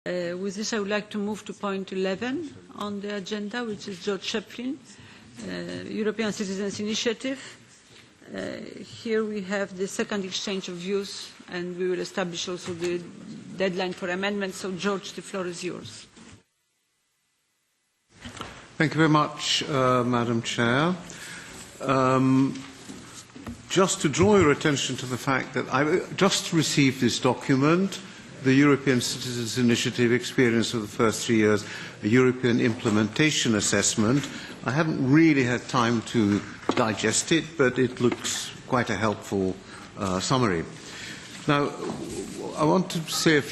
With this, I would like to move to point 11 on the agenda, which is Gyorgy Schöpflin, European Citizens Initiative. Here we have the second exchange of views, and we will establish also the deadline for amendments. So, George, the floor is yours. Thank you very much, Madam Chair. Just to draw your attention to the fact that I just received this document, the European Citizens Initiative Experience of the First 3 Years, a European Implementation Assessment. I haven't really had time to digest it, but it looks quite a helpful summary. Now, I want to say make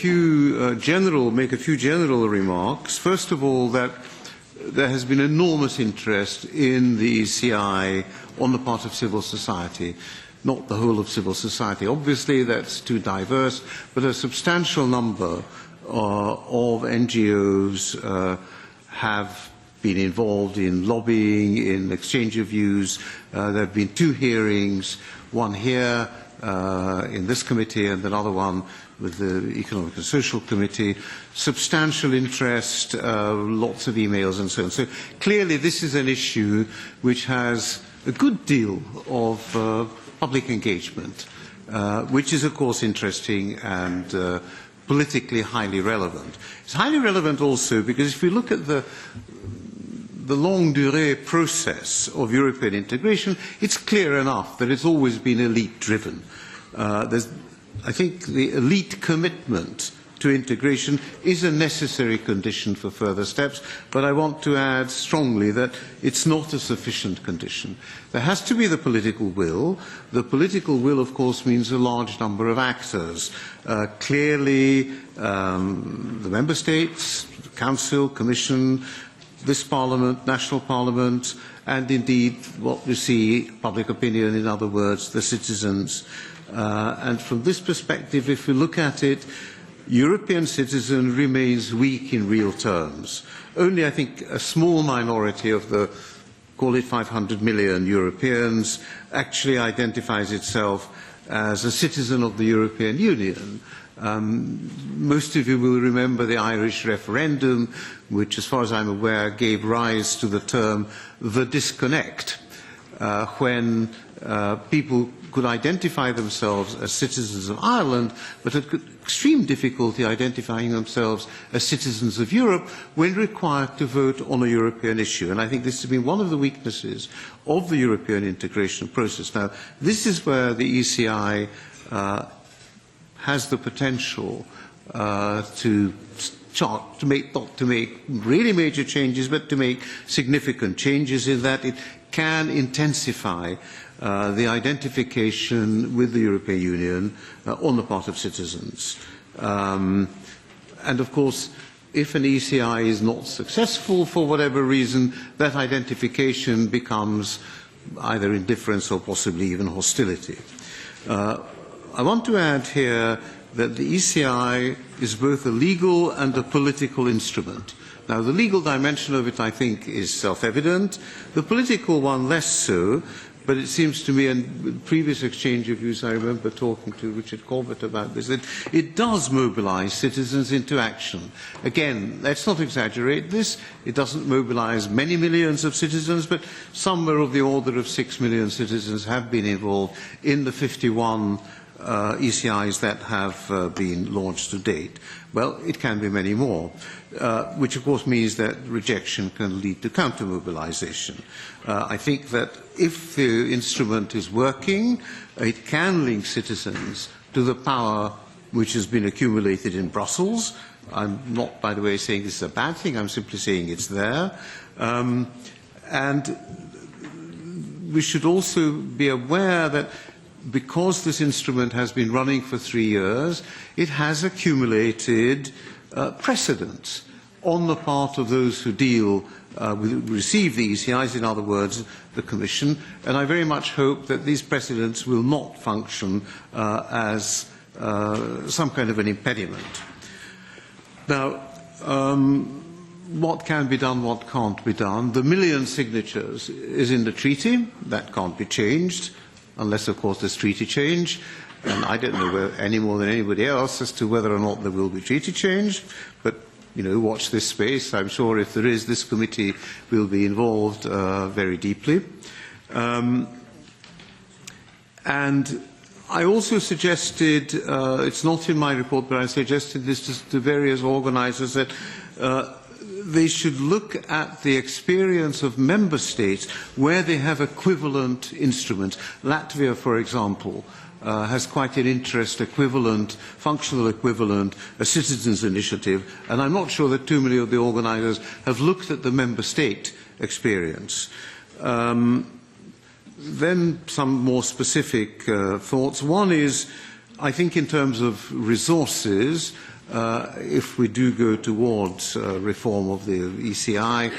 a few general remarks. First of all, that there has been enormous interest in the ECI on the part of civil society. Not the whole of civil society. Obviously, that's too diverse, but a substantial number of NGOs have been involved in lobbying, in exchange of views. There have been 2 hearings, one here in this committee and another one with the Economic and Social Committee. Substantial interest, lots of emails and so on. So clearly this is an issue which has a good deal of public engagement, which is of course interesting and politically highly relevant. It's highly relevant also because if we look at the longue durée process of European integration, it's clear enough that it's always been elite-driven. I think the elite commitment to integration is a necessary condition for further steps, but I want to add strongly that it's not a sufficient condition. There has to be the political will. The political will, of course, means a large number of actors. Clearly, the Member States, the Council, Commission, this Parliament, national Parliament, and indeed what we see, public opinion, in other words, the citizens. And from this perspective, if we look at it, European citizen remains weak in real terms. Only, I think, a small minority of the, call it 500 million Europeans, actually identifies itself as a citizen of the European Union. Most of you will remember the Irish referendum, which, as far as I'm aware, gave rise to the term the disconnect, when people could identify themselves as citizens of Ireland, but had extreme difficulty identifying themselves as citizens of Europe when required to vote on a European issue. And I think this has been one of the weaknesses of the European integration process. Now, this is where the ECI has the potential to make, not to make really major changes, but to make significant changes in that it can intensify the identification with the European Union on the part of citizens. And of course, if an ECI is not successful for whatever reason, that identification becomes either indifference or possibly even hostility. I want to add here that the ECI is both a legal and a political instrument. Now, the legal dimension of it, I think, is self-evident. The political one, less so. But it seems to me, in previous exchange of views, I remember talking to Richard Corbett about this, that it does mobilize citizens into action. Again, let's not exaggerate this. It doesn't mobilize many millions of citizens, but somewhere of the order of 6 million citizens have been involved in the 51 ECIs that have been launched to date. Well, it can be many more, which of course means that rejection can lead to counter-mobilization. I think that if the instrument is working, it can link citizens to the power which has been accumulated in Brussels. I'm not, by the way, saying this is a bad thing. I'm simply saying it's there. And we should also be aware that because this instrument has been running for 3 years, it has accumulated precedents on the part of those who receive the ECIs, in other words, the Commission, and I very much hope that these precedents will not function as some kind of an impediment. Now, what can be done, what can't be done? The 1 million signatures is in the treaty. That can't be changed, unless, of course, there's treaty change. and I don't know any more than anybody else as to whether or not there will be treaty change, but watch this space. I'm sure if there is, this committee will be involved very deeply. And I also suggested, it's not in my report, but I suggested this to various organisers, that they should look at the experience of member states where they have equivalent instruments. Latvia, for example, has quite an interest equivalent, functional equivalent, a citizens' initiative, and I'm not sure that too many of the organisers have looked at the member state experience. Then some more specific thoughts. One is, I think in terms of resources, if we do go towards reform of the ECI,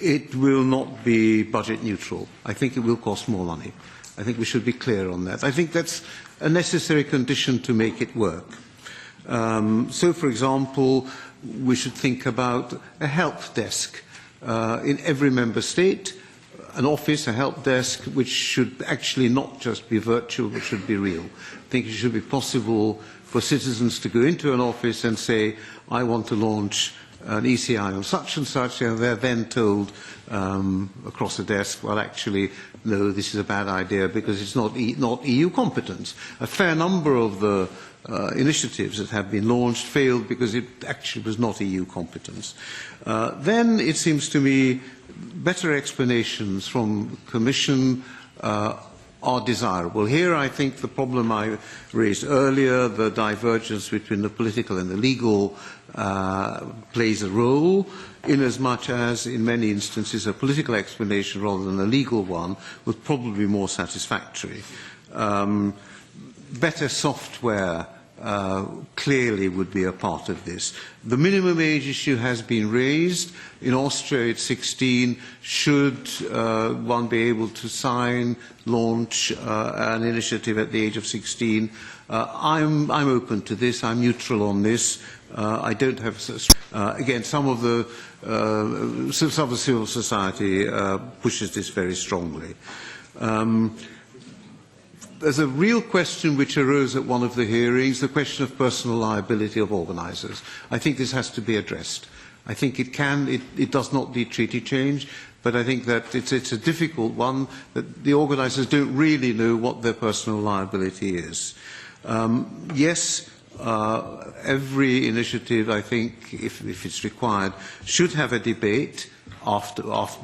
it will not be budget neutral. I think it will cost more money. I think we should be clear on that. I think that's a necessary condition to make it work. So, for example, we should think about a help desk in every member state, an office, a help desk, which should actually not just be virtual, but should be real. I think it should be possible for citizens to go into an office and say, I want to launch an ECI on such and such, and they're then told across the desk, well, actually, no, this is a bad idea because it's not EU competence. A fair number of the initiatives that have been launched failed because it actually was not EU competence. Then it seems to me better explanations from the Commission are desirable. Here I think the problem I raised earlier, the divergence between the political and the legal, plays a role, inasmuch as in many instances a political explanation rather than a legal one was probably more satisfactory. Better software clearly would be a part of this. The minimum age issue has been raised. In Austria it's 16. Should one be able to sign, launch an initiative at the age of 16? I'm open to this. I'm neutral on this. I don't have... again, some of the civil society pushes this very strongly. There's a real question which arose at one of the hearings, the question of personal liability of organisers. I think this has to be addressed. I think it does not need treaty change, but I think that it's a difficult one, that the organisers don't really know what their personal liability is. Yes, every initiative, I think, if it's required, should have a debate after,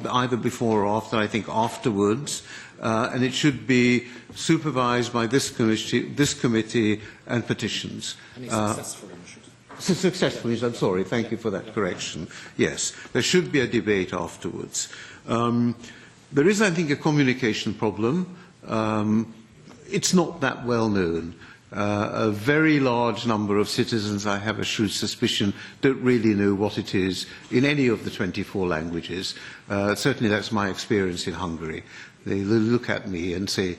either before or after, I think afterwards, and it should be supervised by this committee and petitions. Successfully, I'm sorry, thank you for that correction. Yes, there should be a debate afterwards. There is, I think, a communication problem. It's not that well known. A very large number of citizens, I have a shrewd suspicion, don't really know what it is in any of the 24 languages. Certainly that's my experience in Hungary. They look at me and say,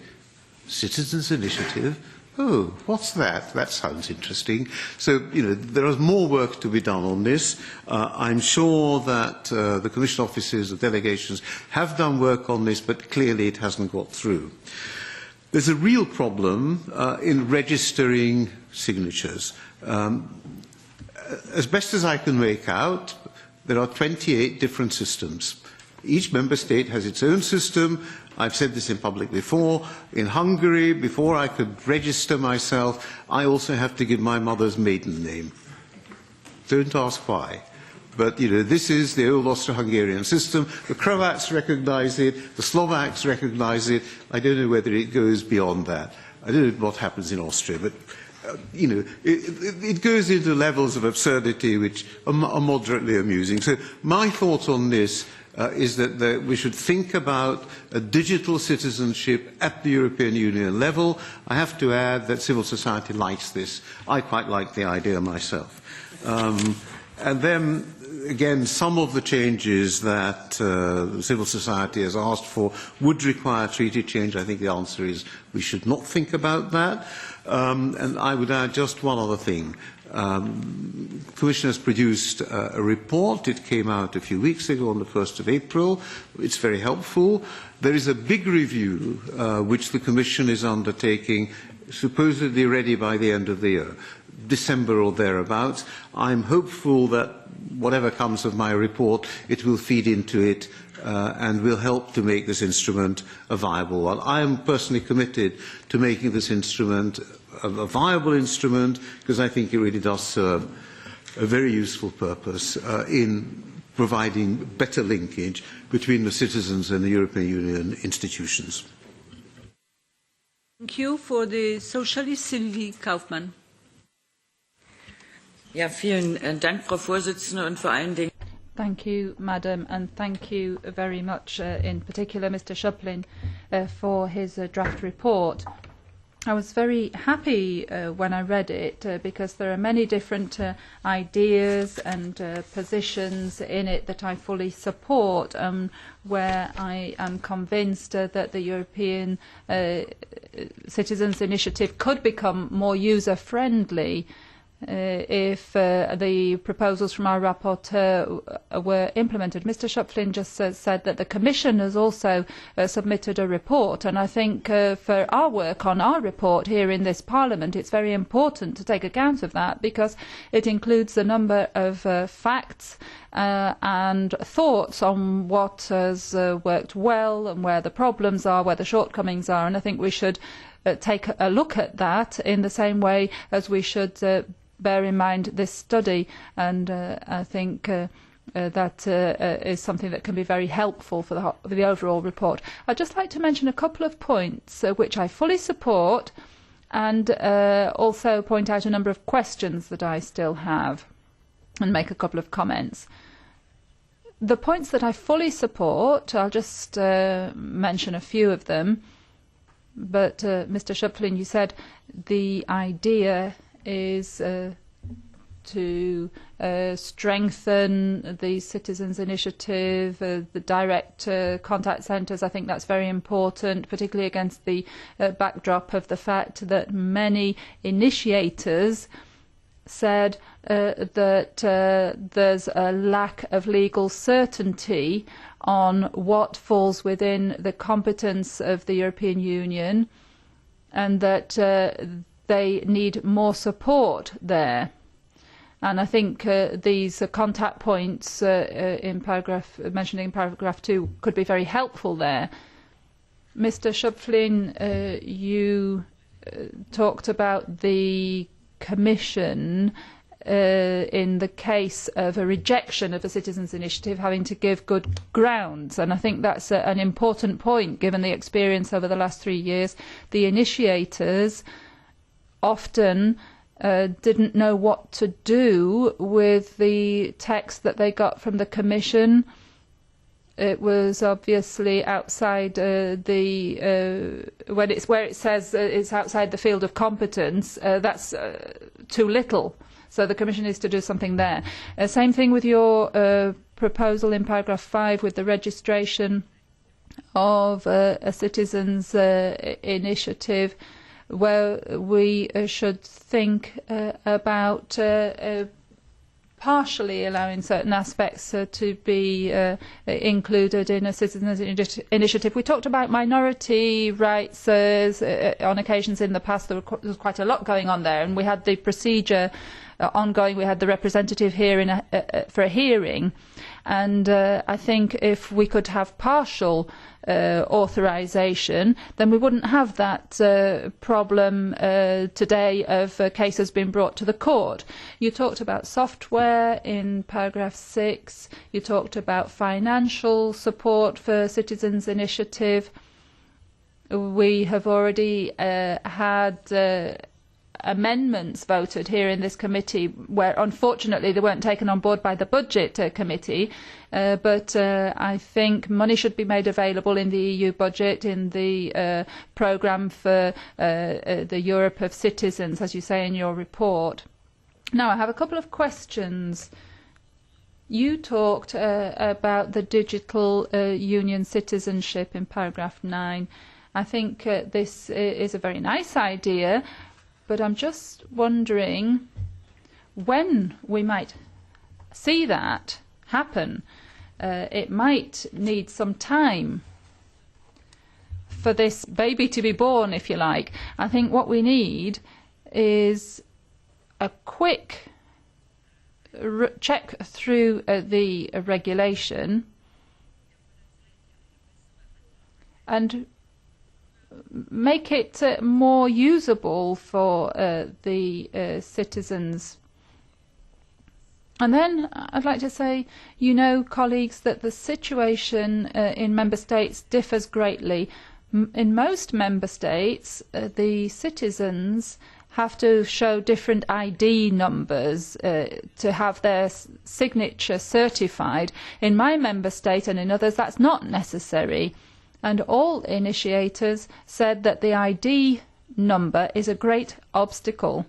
Citizens' Initiative? Oh, what's that? That sounds interesting. So, there is more work to be done on this. I'm sure that the Commission offices, the delegations, have done work on this, but clearly it hasn't got through. There's a real problem in registering signatures. As best as I can make out, there are 28 different systems. Each member state has its own system. I've said this in public before. In Hungary, before I could register myself, I also have to give my mother's maiden name. Don't ask why. But, this is the old Austro-Hungarian system. The Croats recognise it. The Slovaks recognise it. I don't know whether it goes beyond that. I don't know what happens in Austria, but, it goes into levels of absurdity which are moderately amusing. So my thought on this is that we should think about a digital citizenship at the European Union level. I have to add that civil society likes this. I quite like the idea myself. And then, again, some of the changes that civil society has asked for would require treaty change. I think the answer is we should not think about that. And I would add just one other thing. The Commission has produced a report. It came out a few weeks ago on the 1st of April. It's very helpful. There is a big review which the Commission is undertaking supposedly ready by the end of the year, December or thereabouts. I'm hopeful that whatever comes of my report, it will feed into it and will help to make this instrument a viable one. I am personally committed to making this instrument a viable instrument because I think it really does serve a very useful purpose in providing better linkage between the citizens and the European Union institutions. Thank you. For the Socialist, Sylvie Kaufmann. Ja, vielen Dank, Frau Vorsitzende, und vor allen Dingen. Thank you, Madam, and thank you very much, in particular, Mr. Schöpflin, for his draft report. I was very happy when I read it because there are many different ideas and positions in it that I fully support, where I am convinced that the European Citizens' Initiative could become more user-friendly if the proposals from our rapporteur were implemented. Mr. Schöpflin just said that the Commission has also submitted a report, and I think for our work on our report here in this Parliament, it's very important to take account of that because it includes a number of facts and thoughts on what has worked well and where the problems are, where the shortcomings are, and I think we should take a look at that in the same way as we should bear in mind this study, and I think that is something that can be very helpful for the overall report. I'd just like to mention a couple of points which I fully support, and also point out a number of questions that I still have, and make a couple of comments. The points that I fully support, I'll just mention a few of them, but Mr. Schöpflin, you said the idea is to strengthen the Citizens' Initiative, the direct contact centres. I think that's very important, particularly against the backdrop of the fact that many initiators said that there's a lack of legal certainty on what falls within the competence of the European Union, and that they need more support there. And I think these contact points mentioned in paragraph 2 could be very helpful there. Mr. Schöpflin, you talked about the Commission in the case of a rejection of a citizens' initiative having to give good grounds, and I think that's an important point given the experience over the last 3 years. The initiators often didn't know what to do with the text that they got from the Commission. It was obviously outside where it says it's outside the field of competence. That's too little. So the Commission needs to do something there. Same thing with your proposal in paragraph 5 with the registration of a citizens' initiative, where we should think about partially allowing certain aspects to be included in a citizens' initiative. We talked about minority rights on occasions in the past. There was quite a lot going on there, and we had the procedure ongoing. We had the representative here for a hearing, and I think if we could have partial authorisation, then we wouldn't have that problem today of cases being brought to the court. You talked about software in paragraph 6. You talked about financial support for citizens' initiative. We have already had amendments voted here in this committee where unfortunately they weren't taken on board by the budget committee, but I think money should be made available in the EU budget in the programme for the Europe of Citizens, as you say in your report. Now I have a couple of questions. You talked about the digital union citizenship in paragraph 9. I think this is a very nice idea, but I'm just wondering when we might see that happen. It might need some time. for this baby to be born, if you like. I think what we need is a quick check through the regulation and make it more usable for the citizens. And then I'd like to say, you know, colleagues, that the situation in member states differs greatly. In most member states, the citizens have to show different ID numbers to have their signature certified. In my member state and in others, that's not necessary. And all initiators said that the ID number is a great obstacle.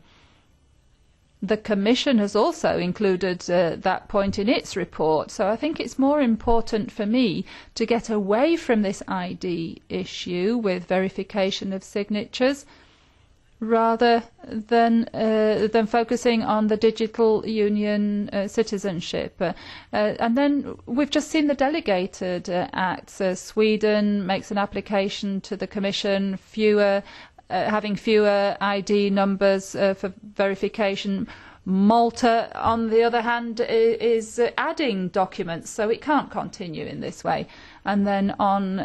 The Commission has also included that point in its report, so I think it's more important for me to get away from this ID issue with verification of signatures rather than focusing on the digital union citizenship. And then we've just seen the delegated acts. Sweden makes an application to the Commission, having fewer ID numbers for verification. Malta, on the other hand, is adding documents, so it can't continue in this way. And then on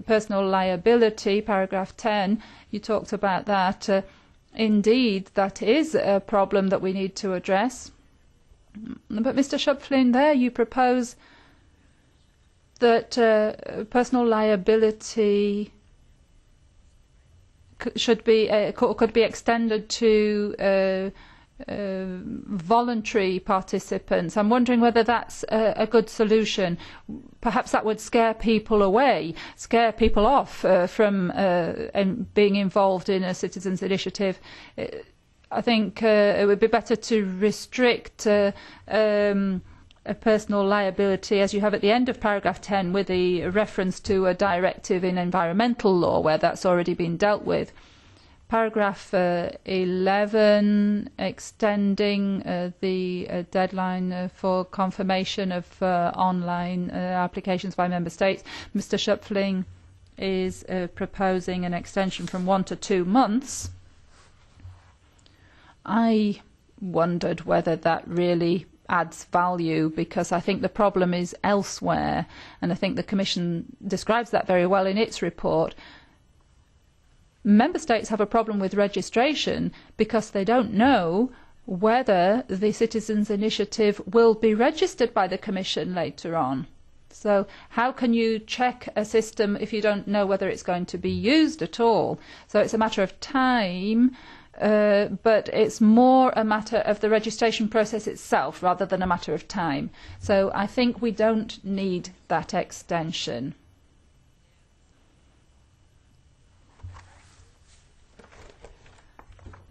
personal liability, paragraph 10, you talked about that. Indeed, that is a problem that we need to address. But Mr. Schöpflin, there you propose that personal liability could be extended to voluntary participants. I'm wondering whether that's a good solution. Perhaps that would scare people away, scare people off from being involved in a citizens' initiative. I think it would be better to restrict a personal liability, as you have at the end of paragraph 10, with a reference to a directive in environmental law where that's already been dealt with. Paragraph 11, extending the deadline for confirmation of online applications by member states. Mr. Schöpflin is proposing an extension from 1 to 2 months. I wondered whether that really adds value, because I think the problem is elsewhere, and I think the Commission describes that very well in its report. Member states have a problem with registration because they don't know whether the citizens' initiative will be registered by the Commission later on. So how can you check a system if you don't know whether it's going to be used at all? So it's a matter of time, but it's more a matter of the registration process itself rather than a matter of time. So I think we don't need that extension.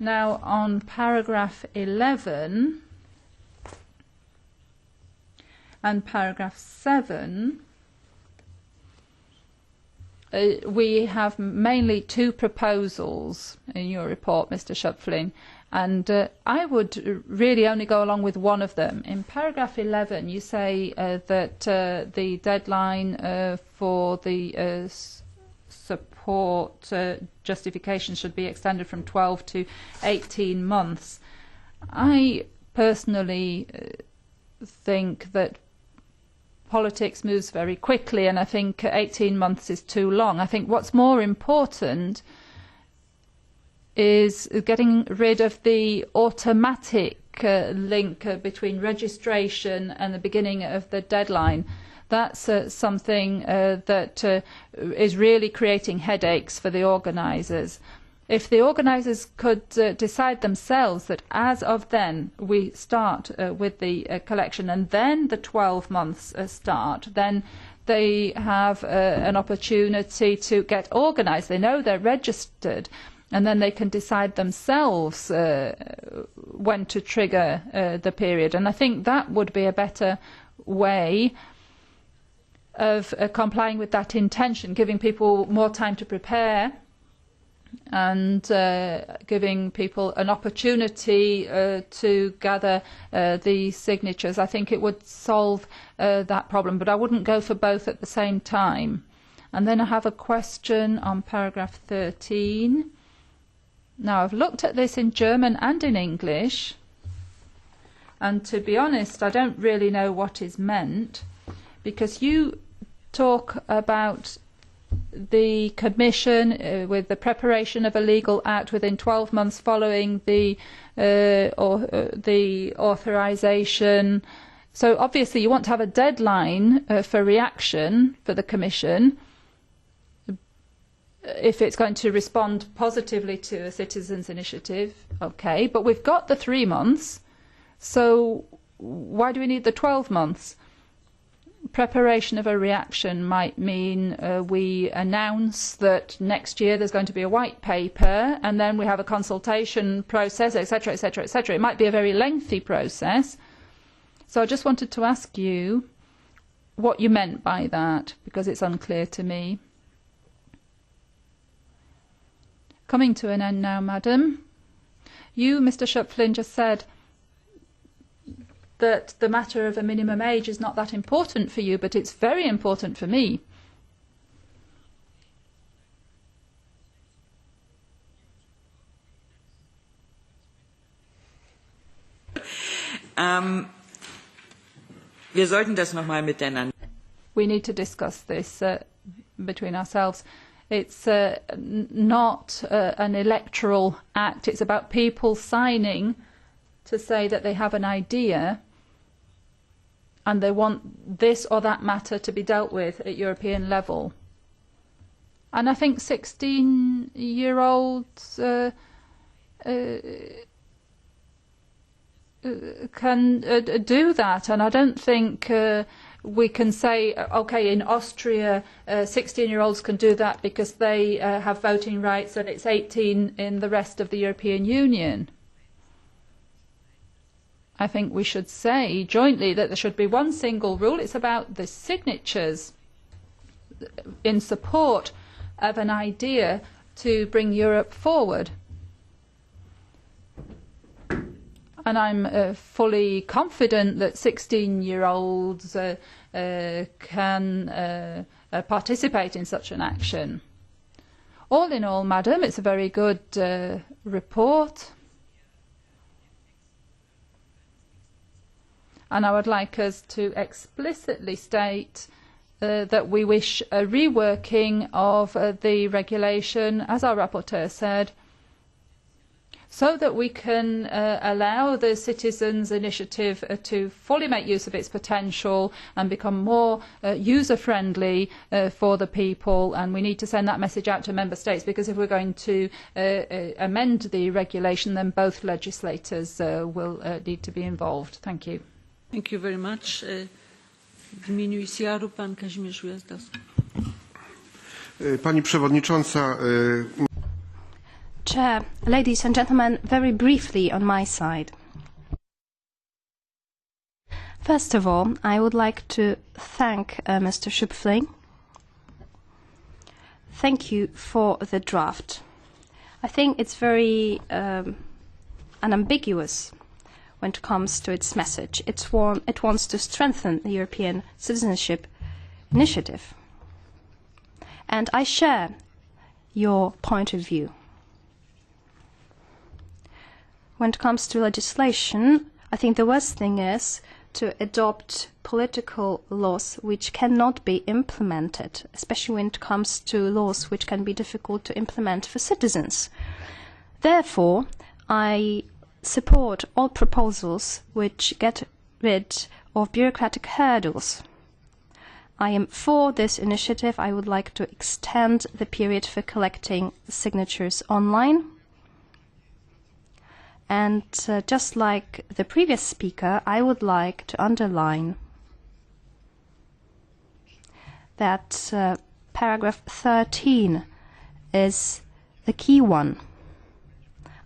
Now on paragraph 11 and paragraph 7, we have mainly two proposals in your report, Mr. Schöpflin, and I would really only go along with one of them. In paragraph 11, you say that the deadline for the support justification should be extended from 12 to 18 months. I personally think that politics moves very quickly, and I think 18 months is too long. I think what's more important is getting rid of the automatic link between registration and the beginning of the deadline. That's something that is really creating headaches for the organisers. If the organisers could decide themselves that as of then we start with the collection and then the 12 months start, then they have an opportunity to get organised. They know they're registered, and then they can decide themselves when to trigger the period. And I think that would be a better way of complying with that intention, giving people more time to prepare and giving people an opportunity to gather the signatures. I think it would solve that problem, but I wouldn't go for both at the same time. And then I have a question on paragraph 13. Now, I've looked at this in German and in English, and to be honest, I don't really know what is meant, because you talk about the Commission with the preparation of a legal act within 12 months following the authorisation. So obviously you want to have a deadline for reaction for the Commission if it's going to respond positively to a citizens' initiative. Okay, but we've got the 3 months, so why do we need the 12 months? Preparation of a reaction might mean we announce that next year there's going to be a white paper, and then we have a consultation process, etc., etc., etc. It might be a very lengthy process. So I just wanted to ask you what you meant by that, because it's unclear to me. Coming to an end now, Madam. You, Mr. Schöpflin, just said that the matter of a minimum age is not that important for you, but it's very important for me. Wir sollten das noch mal miteinander. We need to discuss this between ourselves. It's not an electoral act. It's about people signing to say that they have an idea and they want this or that matter to be dealt with at European level. And I think 16-year-olds can do that, and I don't think we can say, okay, in Austria 16-year-olds can do that because they have voting rights and it's 18 in the rest of the European Union. I think we should say jointly that there should be one single rule. It's about the signatures in support of an idea to bring Europe forward. And I'm fully confident that 16-year-olds can participate in such an action. All in all, Madam, it's a very good report. And I would like us to explicitly state that we wish a reworking of the regulation, as our rapporteur said, so that we can allow the citizens' initiative to fully make use of its potential and become more user-friendly for the people. And we need to send that message out to Member States, because if we're going to amend the regulation, then both legislators will need to be involved. Thank you. Thank you very much. W imieniu ECR-u pan Kazimierz Ujazdowski. Pani Przewodnicząca. Chair, ladies and gentlemen, very briefly on my side. First of all, I would like to thank Mr. Schöpflin. Thank you for the draft. I think it's very unambiguous when it comes to its message. It wants to strengthen the European Citizenship Initiative. And I share your point of view. When it comes to legislation, I think the worst thing is to adopt political laws which cannot be implemented, especially when it comes to laws which can be difficult to implement for citizens. Therefore, I support all proposals which get rid of bureaucratic hurdles. I am for this initiative. I would like to extend the period for collecting signatures online. And just like the previous speaker, I would like to underline that paragraph 13 is the key one.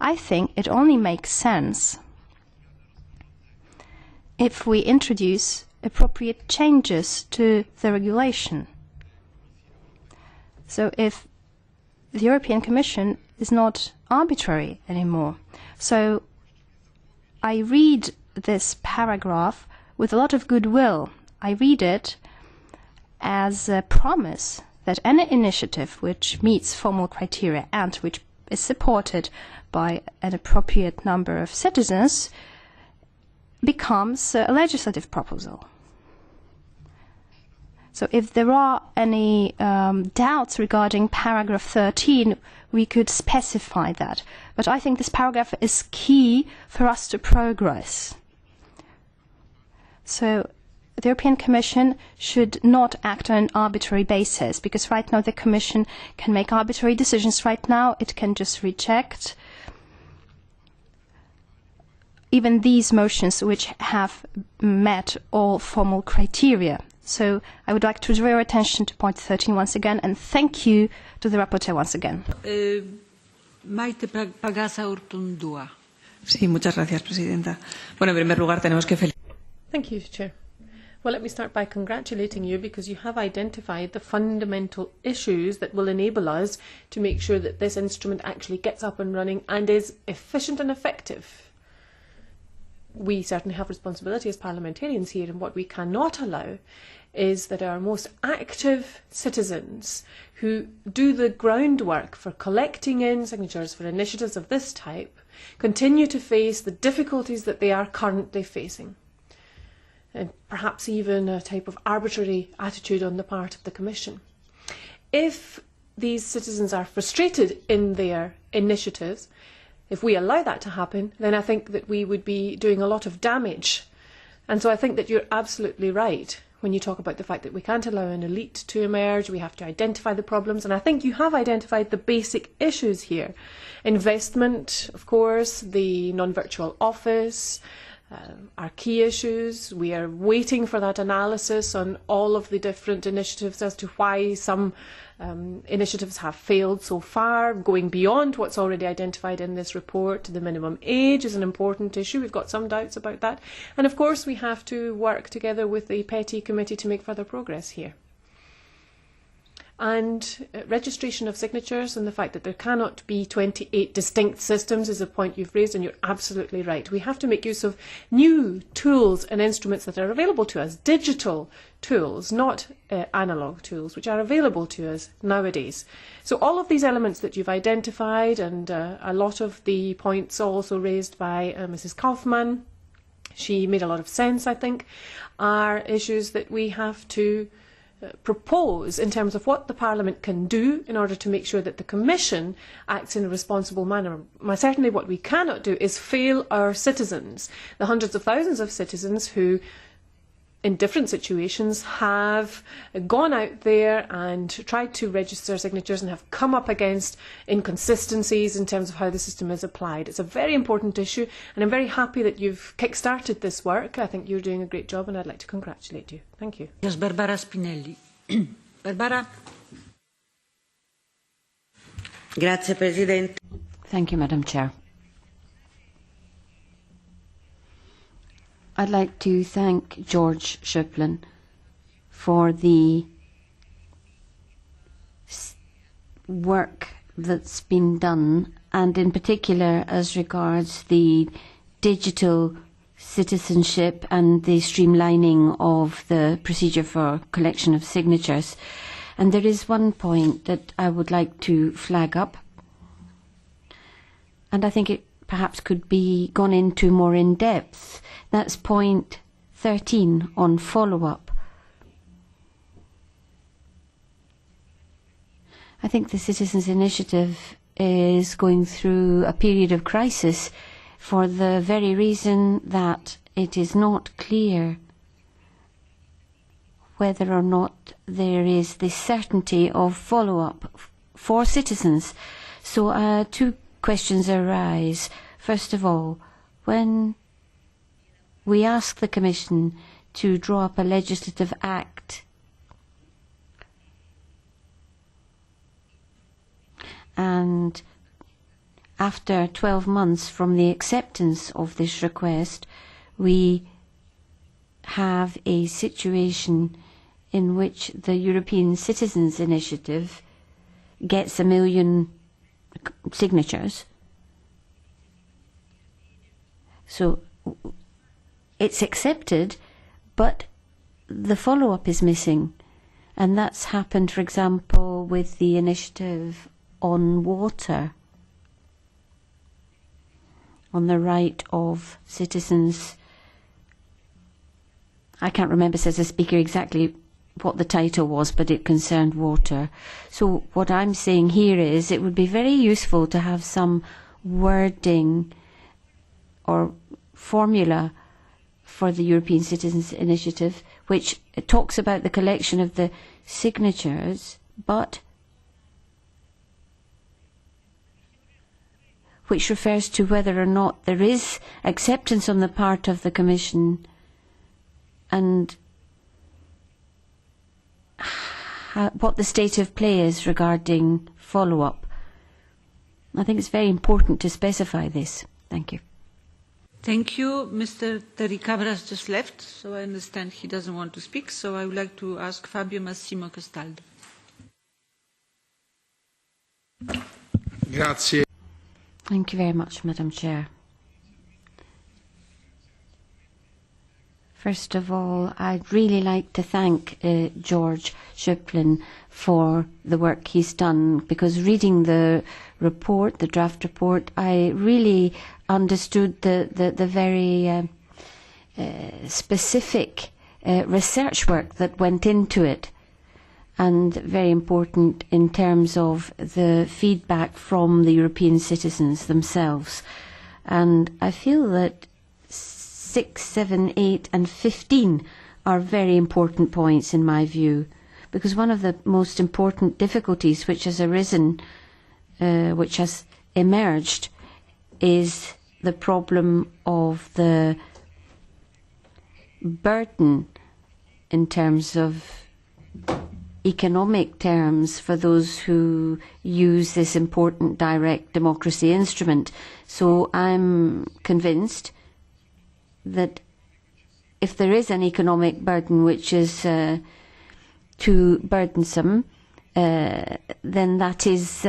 I think it only makes sense if we introduce appropriate changes to the regulation. So if the European Commission is not arbitrary anymore. So I read this paragraph with a lot of goodwill. I read it as a promise that any initiative which meets formal criteria and which is supported by an appropriate number of citizens becomes a legislative proposal. So if there are any doubts regarding paragraph 13, we could specify that. But I think this paragraph is key for us to progress. So the European Commission should not act on an arbitrary basis, because right now the Commission can make arbitrary decisions. Right now it can just reject even these motions which have met all formal criteria. So I would like to draw your attention to point 13 once again, and thank you to the rapporteur once again. Maite Pagasa Urtundua. Sí, muchas gracias, Presidenta. Bueno, en primer lugar, tenemos que felicitar. Thank you, Chair. Well, let me start by congratulating you, because you have identified the fundamental issues that will enable us to make sure that this instrument actually gets up and running and is efficient and effective. We certainly have responsibility as parliamentarians here, and what we cannot allow is that our most active citizens who do the groundwork for collecting in signatures for initiatives of this type continue to face the difficulties that they are currently facing, and perhaps even a type of arbitrary attitude on the part of the Commission. If these citizens are frustrated in their initiatives, if we allow that to happen, then I think that we would be doing a lot of damage. And so I think that you're absolutely right when you talk about the fact that we can't allow an elite to emerge. We have to identify the problems, and I think you have identified the basic issues here. Investment, of course, the non-virtual office, are key issues. We are waiting for that analysis on all of the different initiatives as to why some initiatives have failed so far, going beyond what's already identified in this report. The minimum age is an important issue. We've got some doubts about that. And of course we have to work together with the PETI committee to make further progress here. And registration of signatures, and the fact that there cannot be 28 distinct systems is a point you've raised, and you're absolutely right. We have to make use of new tools and instruments that are available to us, digital tools, not analogue tools, which are available to us nowadays. So all of these elements that you've identified, and a lot of the points also raised by Mrs. Kaufmann, she made a lot of sense, I think, are issues that we have to propose in terms of what the Parliament can do in order to make sure that the Commission acts in a responsible manner. Certainly what we cannot do is fail our citizens, the hundreds of thousands of citizens who in different situations have gone out there and tried to register signatures and have come up against inconsistencies in terms of how the system is applied. It's a very important issue, and I'm very happy that you've kick-started this work. I think you're doing a great job, and I'd like to congratulate you. Thank you. Yes, Barbara Spinelli. Barbara. Grazie, Presidente. Thank you, Madam Chair. I'd like to thank Gyorgy Schöpflin for the work that's been done, and in particular as regards the digital citizenship and the streamlining of the procedure for collection of signatures. And there is one point that I would like to flag up, and I think it perhaps could be gone into more in depth. That's point 13 on follow-up. I think the Citizens' Initiative is going through a period of crisis for the very reason that it is not clear whether or not there is the certainty of follow-up for citizens. So two questions arise. First of all, when we ask the Commission to draw up a legislative act, and after 12 months from the acceptance of this request, we have a situation in which the European Citizens' Initiative gets 1 million signatures. So it's accepted, but the follow-up is missing. And that's happened, for example, with the initiative on water, on the right of citizens. I can't remember, says the speaker, exactly what the title was, but it concerned water. So what I'm saying here is it would be very useful to have some wording or formula for the European Citizens Initiative, which talks about the collection of the signatures, but which refers to whether or not there is acceptance on the part of the Commission and what the state of play is regarding follow-up. I think it's very important to specify this. Thank you. Thank you. Mr. Terry Cabras just left, so I understand he doesn't want to speak, so I would like to ask Fabio Massimo Castaldo. Grazie. Thank you very much, Madam Chair. First of all, I'd really like to thank Gyorgy Schöpflin for the work he's done, because reading the report, the draft report, I really understood the very specific research work that went into it, and very important in terms of the feedback from the European citizens themselves. And I feel that 6, 7, 8 and 15 are very important points in my view, because one of the most important difficulties which has arisen, which has emerged, is the problem of the burden in terms of economic terms for those who use this important direct democracy instrument. So I'm convinced that if there is an economic burden which is too burdensome, then that is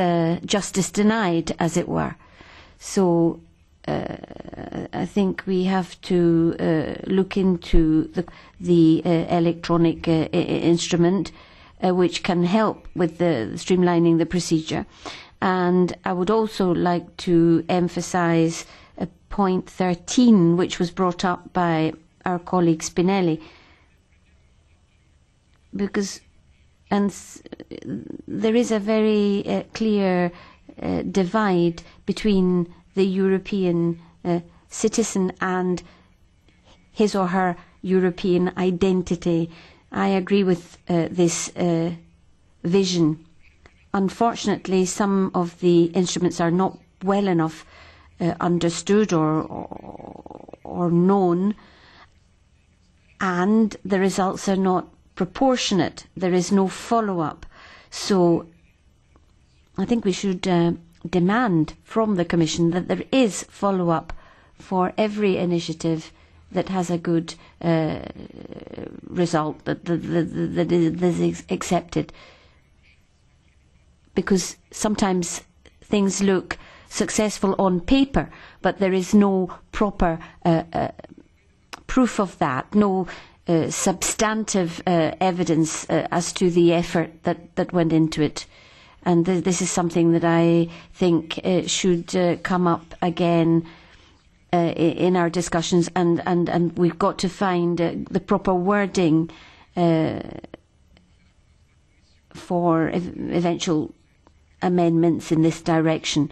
justice denied, as it were. So I think we have to look into the electronic instrument, which can help with the streamlining the procedure. And I would also like to emphasise point 13, which was brought up by our colleague Spinelli, because there is a very clear divide between the European citizen and his or her European identity. I agree with this vision. Unfortunately, some of the instruments are not well enough understood or known, and the results are not proportionate. There is no follow-up. So I think we should demand from the Commission that there is follow-up for every initiative that has a good result, that is accepted. Because sometimes things look successful on paper, but there is no proper proof of that, no substantive evidence as to the effort that went into it. And this is something that I think should come up again in our discussions, and we've got to find the proper wording for eventual amendments in this direction.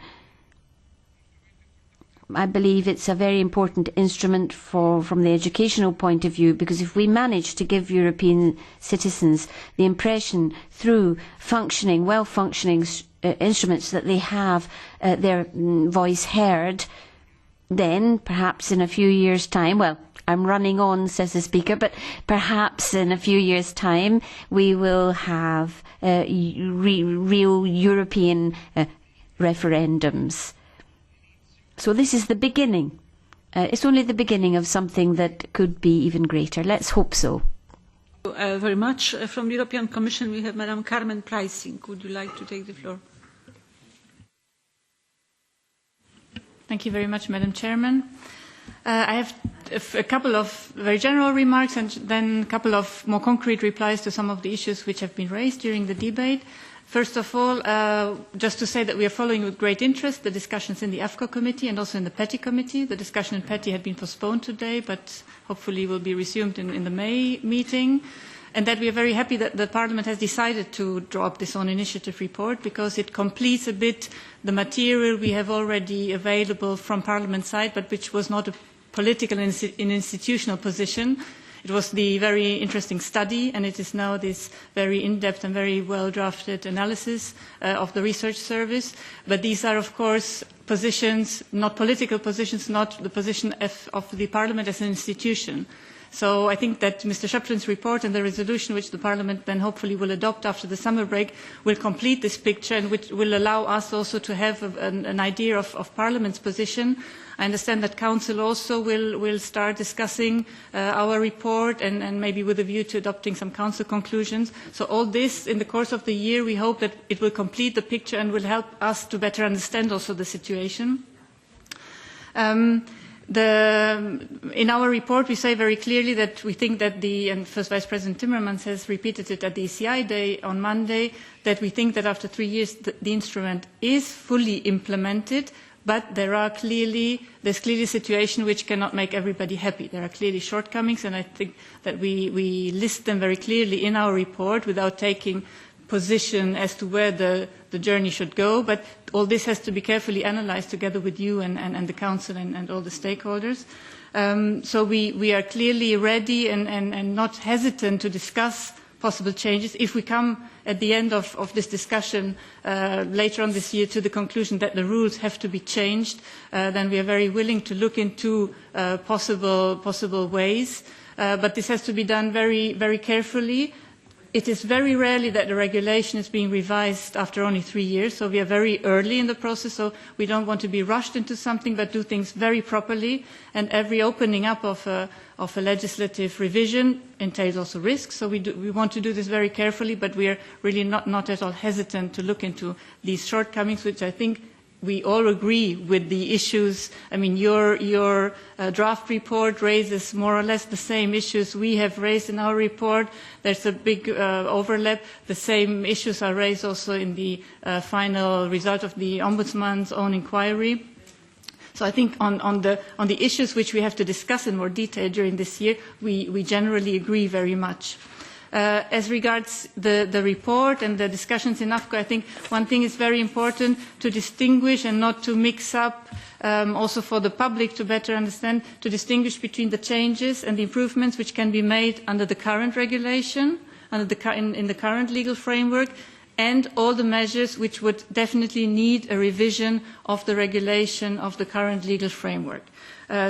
I believe it's a very important instrument from the educational point of view, because if we manage to give European citizens the impression through functioning, well-functioning instruments that they have their voice heard, then perhaps in a few years' time, well, I'm running on, says the speaker, but perhaps in a few years' time we will have real European referendums. So this is the beginning. It's only the beginning of something that could be even greater. Let's hope so. Thank you very much. From the European Commission we have Madam Carmen Pricing. Would you like to take the floor? Thank you very much, Madam Chairman. I have a couple of very general remarks and then a couple of more concrete replies to some of the issues which have been raised during the debate. First of all, just to say that we are following with great interest the discussions in the AFCO Committee and also in the PETI Committee. The discussion in PETI had been postponed today, but hopefully will be resumed in the May meeting. And that we are very happy that the Parliament has decided to draw up this own initiative report because it completes a bit the material we have already available from Parliament's side, but which was not a political and institutional position. It was the very interesting study, and it is now this very in-depth and very well-drafted analysis of the research service. But these are, of course, positions, not political positions, not the position of the Parliament as an institution. So I think that Mr. Schöpflin's report and the resolution which the Parliament then hopefully will adopt after the summer break will complete this picture and which will allow us also to have an idea of Parliament's position. I understand that Council also will start discussing our report and maybe with a view to adopting some Council conclusions. So all this in the course of the year, we hope that it will complete the picture and will help us to better understand also the situation. In our report, we say very clearly that we think that and First Vice President Timmermans has repeated it at the ECI Day on Monday, that we think that after 3 years the instrument is fully implemented, but there's clearly a situation which cannot make everybody happy. There are clearly shortcomings, and I think that we list them very clearly in our report without taking position as to where the journey should go, but all this has to be carefully analysed together with you and the Council and all the stakeholders. So we are clearly ready and not hesitant to discuss possible changes. If we come at the end of this discussion later on this year to the conclusion that the rules have to be changed, then we are very willing to look into possible ways. But this has to be done very, very carefully. It is very rarely that the regulation is being revised after only 3 years, so we are very early in the process, so we don't want to be rushed into something, but do things very properly, and every opening up of a legislative revision entails also risks, so we want to do this very carefully, but we are really not at all hesitant to look into these shortcomings, which I think we all agree with the issues. I mean, your draft report raises more or less the same issues we have raised in our report. There's a big overlap. The same issues are raised also in the final result of the Ombudsman's own inquiry. So I think on the issues which we have to discuss in more detail during this year, we generally agree very much. As regards the report and the discussions in AFCO, I think one thing is very important to distinguish and not to mix up, also for the public to better understand, to distinguish between the changes and the improvements which can be made under the current regulation, in the current legal framework, and all the measures which would definitely need a revision of the regulation of the current legal framework.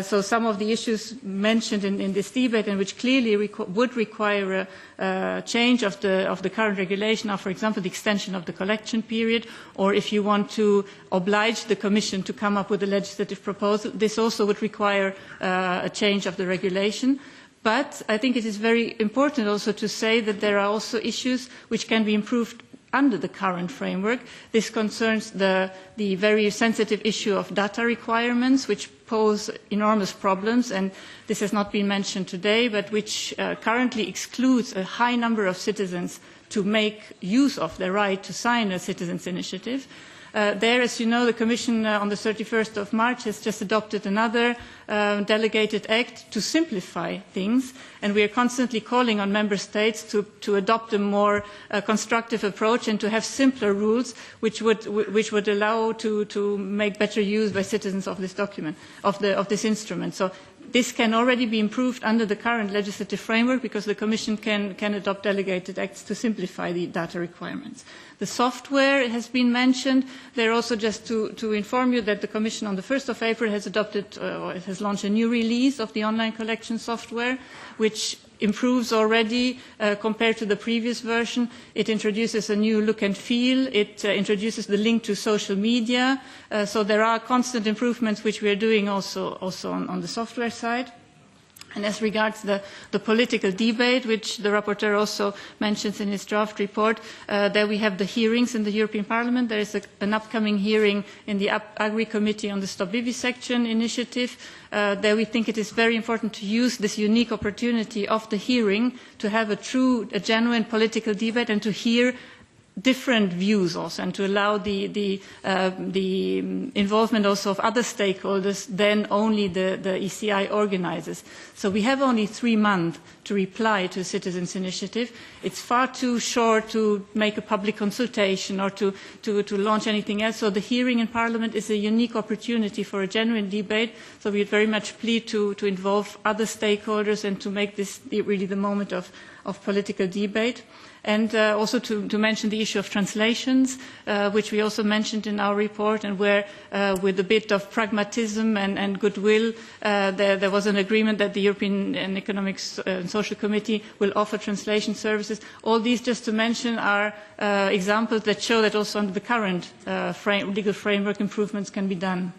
So some of the issues mentioned in this debate and which clearly would require a change of the current regulation are, for example, the extension of the collection period, or if you want to oblige the Commission to come up with a legislative proposal, this also would require a change of the regulation. But I think it is very important also to say that there are also issues which can be improved under the current framework. This concerns the very sensitive issue of data requirements, which pose enormous problems, and this has not been mentioned today, but which currently excludes a high number of citizens to make use of their right to sign a citizens' initiative. There, as you know, the Commission on the 31st of March has just adopted another delegated act to simplify things, and we are constantly calling on Member States to adopt a more constructive approach and to have simpler rules which would allow to make better use by citizens of this document, of this instrument. So this can already be improved under the current legislative framework because the Commission can adopt delegated acts to simplify the data requirements. The software has been mentioned. There also, just to inform you that the Commission on the 1st of April has adopted, or has launched a new release of the online collection software, which improves already compared to the previous version. It introduces a new look and feel. It introduces the link to social media. So there are constant improvements which we are doing also on the software side. And as regards the political debate, which the rapporteur also mentions in his draft report, there we have the hearings in the European Parliament. There is an upcoming hearing in the Agri Committee on the Stop Vivisection initiative. There we think it is very important to use this unique opportunity of the hearing to have a genuine political debate and to hear different views also, and to allow the involvement also of other stakeholders than only the ECI organisers. So we have only 3 months to reply to a citizens' initiative. It's far too short to make a public consultation or to launch anything else. So the hearing in Parliament is a unique opportunity for a genuine debate. So we would very much plead to involve other stakeholders and to make this really the moment of political debate. And also to mention the issue of translations, which we also mentioned in our report, and where with a bit of pragmatism and goodwill, there was an agreement that the European Economic and Social Committee will offer translation services. All these, just to mention, are examples that show that also under the current legal framework improvements can be done.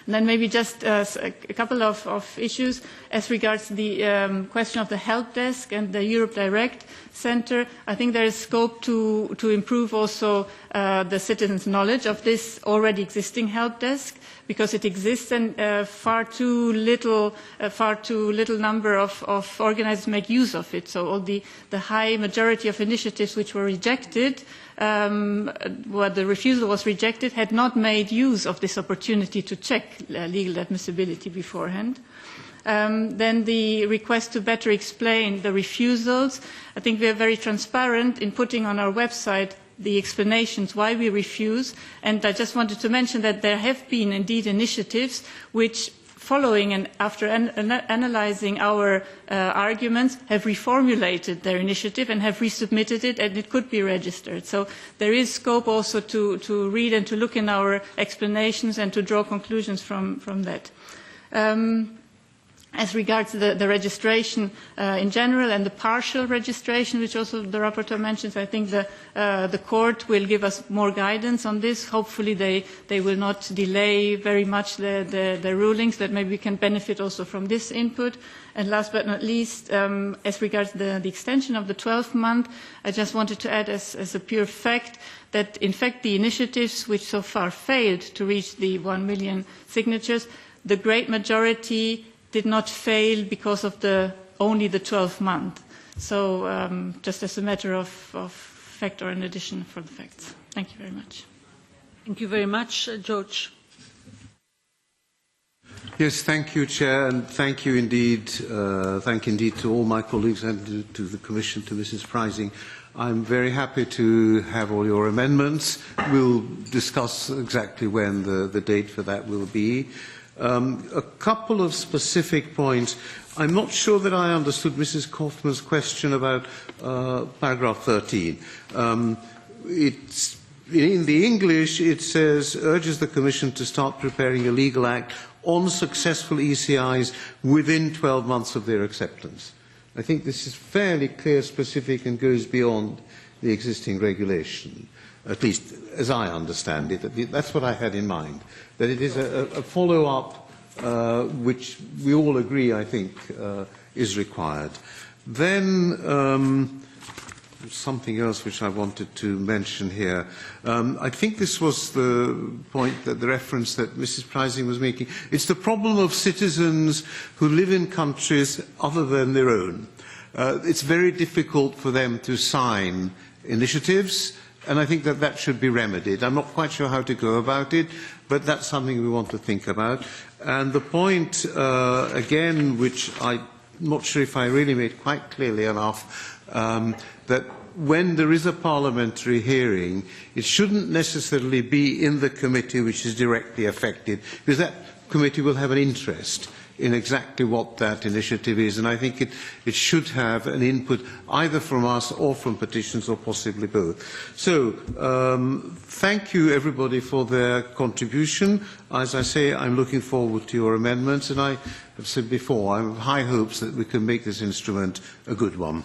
And then maybe just a couple of issues as regards the question of the help desk and the Europe Direct Centre. I think there is scope to improve also the citizens' knowledge of this already existing help desk, because it exists and far too little number of organisers make use of it. So all the high majority of initiatives which were rejected, where the refusal was rejected, had not made use of this opportunity to check legal admissibility beforehand. Then the request to better explain the refusals. I think we are very transparent in putting on our website the explanations why we refuse. And I just wanted to mention that there have been indeed initiatives which, following and after analysing our arguments, have reformulated their initiative and have resubmitted it, and it could be registered. So there is scope also to read and to look in our explanations and to draw conclusions from that. As regards the registration in general and the partial registration, which also the rapporteur mentions, I think the court will give us more guidance on this. Hopefully they will not delay very much the rulings, that maybe we can benefit also from this input. And last but not least, as regards the extension of the 12th month, I just wanted to add as a pure fact that in fact the initiatives which so far failed to reach the 1 million signatures, the great majority did not fail because of only the 12th month. So just as a matter of fact or an addition for the facts. Thank you very much. Thank you very much. George. Yes, thank you, Chair, and thank you indeed. Thank indeed to all my colleagues and to the Commission, to Mrs. Freising. I'm very happy to have all your amendments. We'll discuss exactly when the date for that will be. A couple of specific points. I'm not sure that I understood Mrs. Kaufmann's question about paragraph 13. In the English, it says, urges the Commission to start preparing a legal act on successful ECIs within 12 months of their acceptance. I think this is fairly clear, specific, and goes beyond the existing regulation, at least as I understand it. That's what I had in mind, that it is a follow-up which we all agree, I think, is required. Then something else which I wanted to mention here. I think this was the point, that the reference that Mrs. Freising was making. It's the problem of citizens who live in countries other than their own. It's very difficult for them to sign initiatives, and I think that that should be remedied. I'm not quite sure how to go about it, but that's something we want to think about. And the point, again, which I'm not sure if I really made quite clearly enough, that when there is a parliamentary hearing, it shouldn't necessarily be in the committee which is directly affected, because that committee will have an interest in exactly what that initiative is, and I think it should have an input either from us or from petitions, or possibly both. So, thank you everybody for their contribution. As I say, I'm looking forward to your amendments, and I have said before, I have high hopes that we can make this instrument a good one.